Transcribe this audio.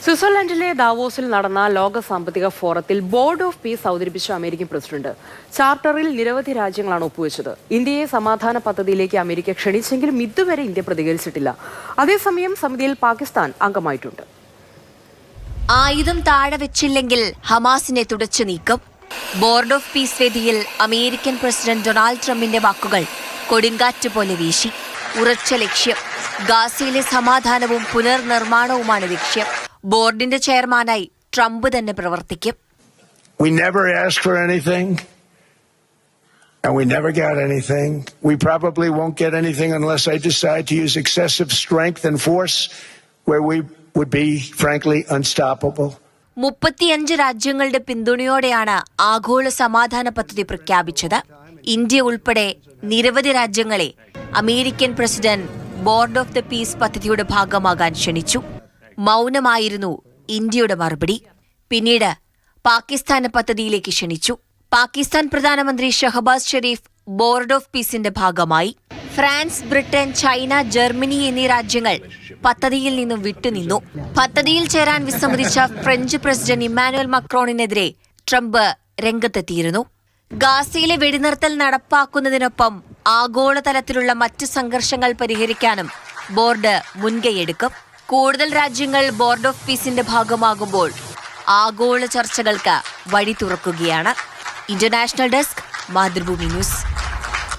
സ്വിറ്റ്സർലൻഡിലെ ദാവോസിൽ നടന്ന ലോക സാമ്പത്തിക ഫോറത്തിൽ ബോർഡ് ഓഫ് പീസ് അവതരിപ്പിച്ച അമേരിക്കൻ പ്രസിഡന്റ് ചാർട്ടറിൽ നിരവധി രാജ്യങ്ങളാണ് ഒപ്പുവെച്ചത്. ഇന്ത്യയെ സമാധാന പദ്ധതിയിലേക്ക് അമേരിക്ക ക്ഷണിച്ചെങ്കിലും ഇതുവരെ ഇന്ത്യ പ്രതികരിച്ചിട്ടില്ല. അതേസമയം സമിതിയിൽ പാകിസ്ഥാൻ അംഗമായിട്ടുണ്ട്. ആയുധം താഴെ വെച്ചില്ലെങ്കിൽ ഹമാസിനെ തുടച്ചു നീക്കും. ബോർഡ് ഓഫ് പീസ് വേദിയിൽ അമേരിക്കൻ പ്രസിഡന്റ് ഡൊണാൾഡ് ട്രംപിന്റെ വാക്കുകൾ കൊടുങ്കാറ്റ് പോലെ വീശി. ഉറച്ച ലക്ഷ്യം ഗാസയിലെ സമാധാനവും പുനർനിർമ്മാണവുമാണ് ലക്ഷ്യം. ബോർഡിന്റെ ചെയർമാനായി ട്രംപ് തന്നെ പ്രവർത്തിക്കും. We never asked for anything and we never got anything. We probably won't get anything unless I decide to use excessive strength and force where we would be frankly unstoppable. 35 രാജ്യങ്ങളുടെ പിന്തുണയോടെയാണ് ആഗോള സമാധാന പദ്ധതി പ്രഖ്യാപിച്ചത്. India ഉൾപ്പെടെ നിരവധി രാജ്യങ്ങളെ American president board of the peace പദ്ധതിയുടെ ഭാഗമാകാൻ ക്ഷണിച്ചു. മൗനമായിരുന്നു ഇന്ത്യയുടെ മറുപടി. പിന്നീട് പാകിസ്ഥാന് പദ്ധതിയിലേക്ക് ക്ഷണിച്ചു. പാകിസ്ഥാൻ പ്രധാനമന്ത്രി ഷഹബാസ് ഷെരീഫ് ബോർഡ് ഓഫ് പീസിന്റെ ഭാഗമായി. ഫ്രാൻസ്, ബ്രിട്ടൻ, ചൈന, ജർമ്മനി എന്നീ രാജ്യങ്ങൾ പദ്ധതിയിൽ നിന്നും വിട്ടുനിന്നു. പദ്ധതിയിൽ ചേരാൻ വിസമ്മതിച്ച ഫ്രഞ്ച് പ്രസിഡന്റ് ഇമ്മാനുവൽ മക്രോണിനെതിരെ ട്രംപ് രംഗത്തെത്തിയിരുന്നു. ഗാസയിലെ വെടിനിർത്തൽ നടപ്പാക്കുന്നതിനൊപ്പം ആഗോളതലത്തിലുള്ള മറ്റ് സംഘർഷങ്ങൾ പരിഹരിക്കാനും ബോർഡ് മുൻകൈയെടുക്കും. കൂടുതൽ രാജ്യങ്ങൾ ബോർഡ് ഓഫ് പീസിന്റെ ഭാഗമാകുമ്പോൾ ആഗോള ചർച്ചകൾക്ക് വഴി തുറക്കുകയാണ്. International desk, Mathrubhumi news.